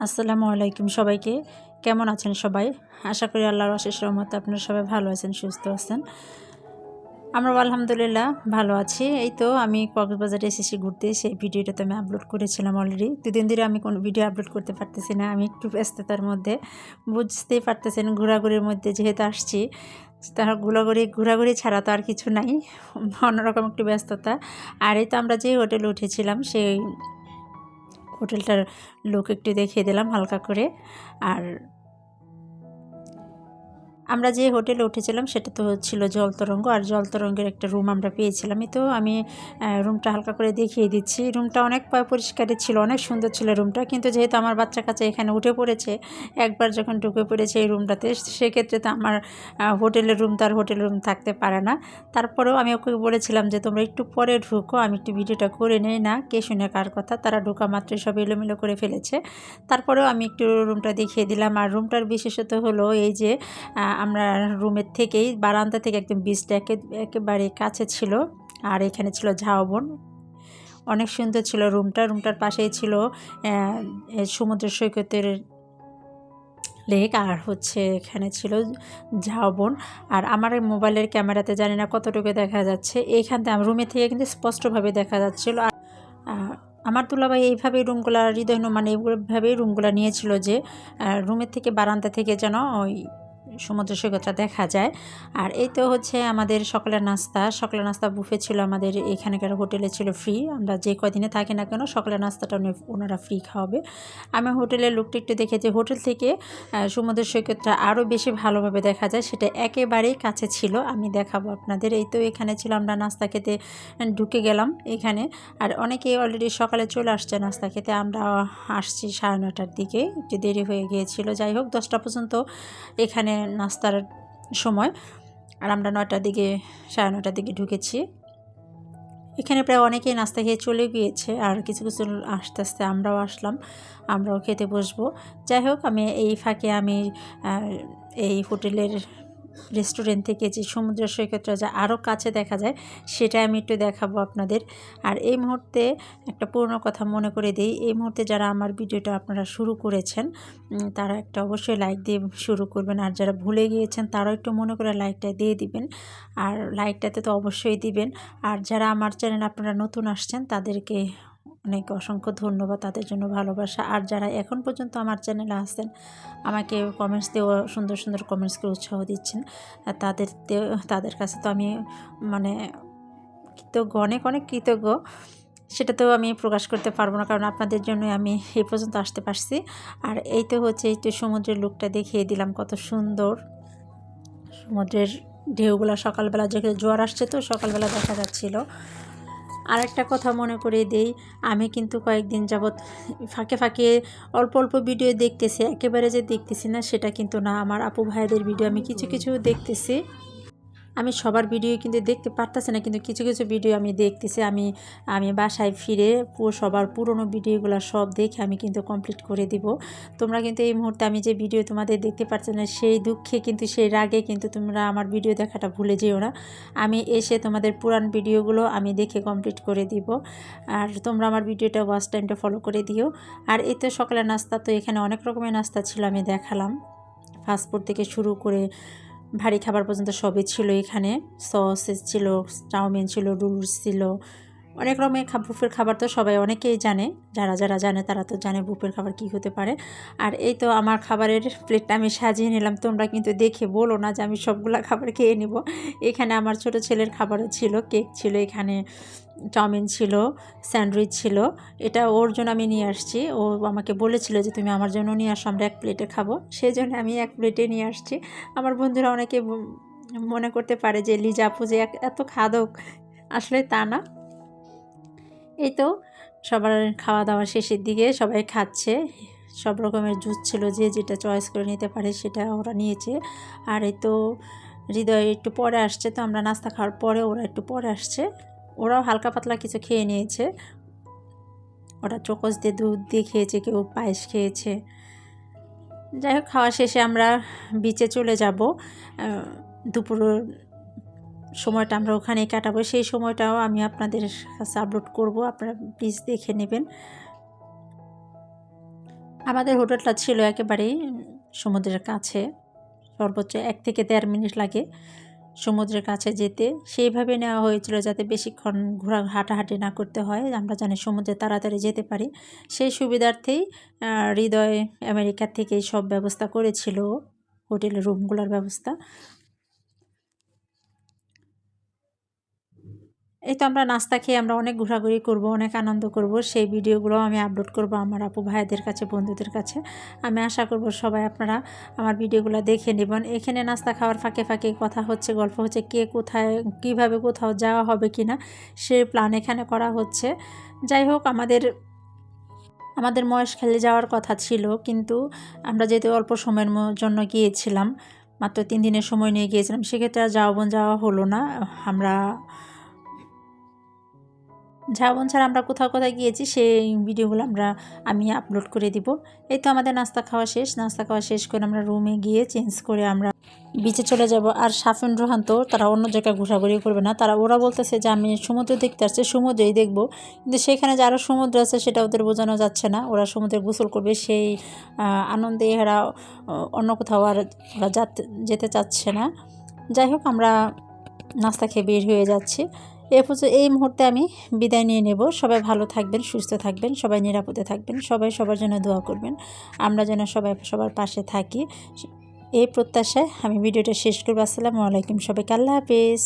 আসসালামু আলাইকুম সবাইকে। কেমন আছেন সবাই? আশা করি আল্লাহর অশেষ রহমতে আপনারা সবাই ভালো আছেন, সুস্থ আছেন। আমরাও আলহামদুলিল্লাহ ভালো আছি। এই তো আমি কক্সবাজারে এসেছি ঘুরতে। সেই ভিডিওটা তো আমি আপলোড করেছিলাম অলরেডি। ২ দিন ধরে আমি কোনো ভিডিও আপলোড করতে পারতেছি না। আমি একটু ব্যস্ততার মধ্যে, বুঝতেই পারতেছেন ঘোরাঘুরির মধ্যে যেহেতু আসছি, তার ঘোরাঘুরি ছাড়া তো আর কিছু নাই। অন্যরকম একটু ব্যস্ততা। আর এই তো আমরা যে হোটেলে উঠেছিলাম সেই হোটেলটার লুক একটু দেখিয়ে দিলাম হালকা করে। আর আমরা যে হোটেলে উঠেছিলাম সেটা তো ছিল জলতরঙ্গ, আর জলতরঙ্গের একটা রুম আমরা পেয়েছিলাম। এই তো আমি রুমটা হালকা করে দেখিয়ে দিচ্ছি। রুমটা অনেক পরিষ্কারই ছিল, অনেক সুন্দর ছিল রুমটা। কিন্তু যেহেতু আমার বাচ্চা কাচ্চা এখানে উঠে পড়েছে, একবার যখন ঢুকে পড়েছে এই রুমটাতে, সেক্ষেত্রে তো আমার হোটেলের রুম তো আর হোটেলের রুম থাকতে পারে না। তারপরেও আমি ওকে বলেছিলাম যে তোমরা একটু পরে ঢুকো, আমি একটু ভিডিওটা করে নেই না, কে শুনে কার কথা। তারা ঢোকা মাত্রই সব এলোমেলো করে ফেলেছে। তারপরেও আমি একটু রুমটা দেখিয়ে দিলাম। আর রুমটার বিশেষত হলো এই যে আমরা রুমের থেকেই বারান্দা থেকে একদম বীজটা একেবারে কাছে ছিল। আর এখানে ছিল ঝাউবন, অনেক সুন্দর ছিল রুমটা। রুমটার পাশেই ছিল সমুদ্র সৈকতের লেক, আর হচ্ছে এখানে ছিল ঝাউবন। আর আমার মোবাইলের ক্যামেরাতে জানি না কতটুকু দেখা যাচ্ছে, এইখান থেকে রুমের থেকে কিন্তু স্পষ্টভাবে দেখা যাচ্ছিল। আর আমার দুলাভাই এইভাবেই রুমগুলা মানে এইভাবেই রুমগুলা নিয়েছিল যে রুমের থেকে বারান্দা থেকে যেন ওই সমুদ্র সৈকতটা দেখা যায়। আর এই তো হচ্ছে আমাদের সকালের নাস্তা বুফে ছিল আমাদের এখানকার হোটেলে, ছিল ফ্রি। আমরা যে কদিনে থাকি না কেন সকালের নাস্তাটা ওনারা ফ্রি খাওয়াবে। আমি হোটেলের লুকটা একটু দেখেছি, হোটেল থেকে সমুদ্র সৈকতটা আরও বেশি ভালোভাবে দেখা যায়, সেটা একেবারেই কাছে ছিল। আমি দেখাবো আপনাদের। এই তো এখানে ছিল, আমরা নাস্তা খেতে ঢুকে গেলাম এখানে। আর অনেকেই অলরেডি সকালে চলে আসছে নাস্তা খেতে, আমরা আসছি 9:30টার দিকে, একটু দেরি হয়ে গিয়েছিল। যাই হোক 10টা পর্যন্ত এখানে নাস্তার সময়। আর আমরা 9টার দিকে 9:30টার দিকে ঢুকেছি। এখানে প্রায় অনেকেই নাস্তা খেয়ে চলে গিয়েছে, আর কিছু কিছু আস্তে আস্তে আমরাও আসলাম, আমরাও খেতে বসবো। যাই হোক আমি এই ফাঁকে আমি এই হোটেলের রেস্টুরেন্ট থেকে যে সমুদ্র সৈকতটা যা আরও কাছে দেখা যায় সেটা আমি একটু দেখাবো আপনাদের। আর এই মুহূর্তে একটা পুরনো কথা মনে করে দিই, এই মুহূর্তে যারা আমার ভিডিওটা আপনারা শুরু করেছেন তারা একটা অবশ্যই লাইক দিয়ে শুরু করবেন। আর যারা ভুলে গিয়েছেন তারাও একটু মনে করে লাইকটা দিয়ে দিবেন। আর লাইকটাতে তো অবশ্যই দিবেন। আর যারা আমার চ্যানেল আপনারা নতুন আসছেন তাদেরকে অনেক অসংখ্য ধন্যবাদ, তাদের জন্য ভালোবাসা। আর যারা এখন পর্যন্ত আমার চ্যানেলে আসছেন, আমাকে কমেন্টস দিয়েও সুন্দর সুন্দর কমেন্টস করে উৎসাহ দিচ্ছেন, তাদের কাছে তো আমি মানে কৃতজ্ঞ, অনেক অনেক কৃতজ্ঞ। সেটা তো আমি প্রকাশ করতে পারবো না, কারণ আপনাদের জন্যই আমি এই পর্যন্ত আসতে পারছি। আর এই তো হচ্ছে এই তো সমুদ্রের লুকটা দেখিয়ে দিলাম, কত সুন্দর সমুদ্রের ঢেউগুলা সকালবেলা, যেখানে জোয়ার আসছে তো সকালবেলা দেখা যাচ্ছিল। আর একটা কথা মনে করিয়ে দেই, আমি কিন্তু কয়েকদিন যাবৎ ফাঁকে ফাঁকে অল্প অল্প ভিডিও দেখতেছি, একেবারে যে দেখতেছি না সেটা কিন্তু না। আমার আপু ভাইদের ভিডিও আমি কিছু কিছু দেখতেছি, আমি সবার ভিডিও কিন্তু দেখতে পারতেছি না, কিন্তু কিছু কিছু ভিডিও আমি দেখতেছি। আমি বাসায় ফিরে সবার পুরনো ভিডিওগুলো সব দেখে আমি কিন্তু কমপ্লিট করে দিব। তোমরা কিন্তু এই মুহূর্তে আমি যে ভিডিও তোমাদের দেখতে পাচ্ছ না, সেই দুঃখে কিন্তু সেই রাগে কিন্তু তোমরা আমার ভিডিও দেখাটা ভুলে যেও না। আমি এসে তোমাদের পুরান ভিডিওগুলো আমি দেখে কমপ্লিট করে দিব। আর তোমরা আমার ভিডিওটা ওয়াচ টাইমটা ফলো করে দিও। আর এই তো সকালের নাস্তা, তো এখানে অনেক রকমের নাস্তা ছিল, আমি দেখালাম। ফাস্টফুড থেকে শুরু করে ভারী খাবার পর্যন্ত সবই ছিল এখানে। সসেস ছিল, চাউমিন ছিল, রুলস ছিল, অনেক রকমের বুফের খাবার তো সবাই অনেকেই জানে। যারা যারা জানে তারা তো জানে বুফের খাবার কী হতে পারে। আর এই তো আমার খাবারের প্লেটটা আমি সাজিয়ে নিলাম। তোমরা কিন্তু দেখে বলো না যে আমি সবগুলা খাবার খেয়ে নিব। এখানে আমার ছোট ছেলের খাবারও ছিল, কেক ছিল, এখানে চাউমিন ছিল, স্যান্ডউইচ ছিল। এটা ওর জন্য আমি নিয়ে আসছি। ও আমাকে বলেছিল যে তুমি আমার জন্য নিয়ে আসো, আমরা এক প্লেটে খাবো, সেই জন্য আমি এক প্লেটে নিয়ে আসছি। আমার বন্ধুরা অনেকে মনে করতে পারে যে লিজা আপু যে এত খাদক, আসলে তা না। এই তো সবার খাওয়া দাওয়া শেষের দিকে সবাই খাচ্ছে, সব রকমের জুস ছিল, যে যেটা চয়েস করে নিতে পারে সেটা ওরা নিয়েছে। আর এই তো হৃদয় একটু পরে আসছে, তো আমরা নাস্তা খাওয়ার পরে ওরা একটু পরে আসছে, ওরাও হালকা পাতলা কিছু খেয়ে নিয়েছে। ওরা চোকস দিয়ে দুধ দিয়ে খেয়েছে, কেউ পায়েস খেয়েছে। যাই হোক খাওয়া শেষে আমরা বিচে চলে যাব। দুপুর সময়টা আমরা ওখানেই কাটাবো, সেই সময়টাও আমি আপনাদের কাছে আপলোড করব, আপনারা প্লিজ দেখে নেবেন। আমাদের হোটেলটা ছিল একেবারেই সমুদ্রের কাছে, সর্বোচ্চ 1 থেকে 1.5 মিনিট লাগে সমুদ্রের কাছে যেতে। সেইভাবে নেওয়া হয়েছিল যাতে বেশিক্ষণ হাঁটাহাঁটি না করতে হয়, আমরা জানি সমুদ্রে তাড়াতাড়ি যেতে পারি। সেই সুবিধার্থেই হৃদয় আমেরিকার থেকেই সব ব্যবস্থা করেছিল, হোটেলের রুমগুলোর ব্যবস্থা। এই তো আমরা নাস্তা খেয়ে আমরা অনেক ঘোরাঘুরি করব, অনেক আনন্দ করব, সেই ভিডিওগুলো আমি আপলোড করব আমার আপু ভাইদের কাছে, বন্ধুদের কাছে। আমি আশা করব সবাই আপনারা আমার ভিডিওগুলো দেখে নেবেন। এখানে নাস্তা খাওয়ার ফাঁকে ফাঁকে কথা হচ্ছে, গল্প হচ্ছে, কে কোথায় কিভাবে কোথাও যাওয়া হবে কি না সে প্ল্যান এখানে করা হচ্ছে। যাই হোক, আমাদের মহেশখালী যাওয়ার কথা ছিল, কিন্তু আমরা যেহেতু অল্প সময়ের জন্য গিয়েছিলাম, মাত্র 3 দিনের সময় নিয়ে গিয়েছিলাম, সেক্ষেত্রে আর যাওয়া হলো না। ঝাউবন ছাড়া আমরা কোথাও কোথায় গিয়েছি সেই ভিডিওগুলো আমি আপলোড করে দিব। এই তো আমাদের নাস্তা খাওয়া শেষ। নাস্তা খাওয়া শেষ করে আমরা রুমে গিয়ে চেঞ্জ করে আমরা বিচে চলে যাব। আর সাফিন রোহান তো তারা অন্য জায়গায় ঘোরাঘুরি করবে না, ওরা বলতেছে যে আমি সমুদ্র দেখতে আসছি, সমুদ্রেই দেখব। কিন্তু সেখানে যে আরও সমুদ্র আছে সেটা ওদের বোঝানো যাচ্ছে না। ওরা সমুদ্রে গোসল করবে, সেই আনন্দে এরা অন্য কোথাও আর ওরা যেতে চাচ্ছে না। যাই হোক, আমরা নাস্তা খেয়ে বের হয়ে যাচ্ছি। এই মুহূর্তে আমি বিদায় নিয়ে নেব। সবাই ভালো থাকবেন, সুস্থ থাকবেন, সবাই নিরাপদে থাকবেন, সবাই সবার জন্য দোয়া করবেন, আমরা যেন সবাই সবার পাশে থাকি, এই প্রত্যাশায় আমি ভিডিওটা শেষ করব। আসসালামু আলাইকুম, সবাইকে আল্লাহ হাফেজ।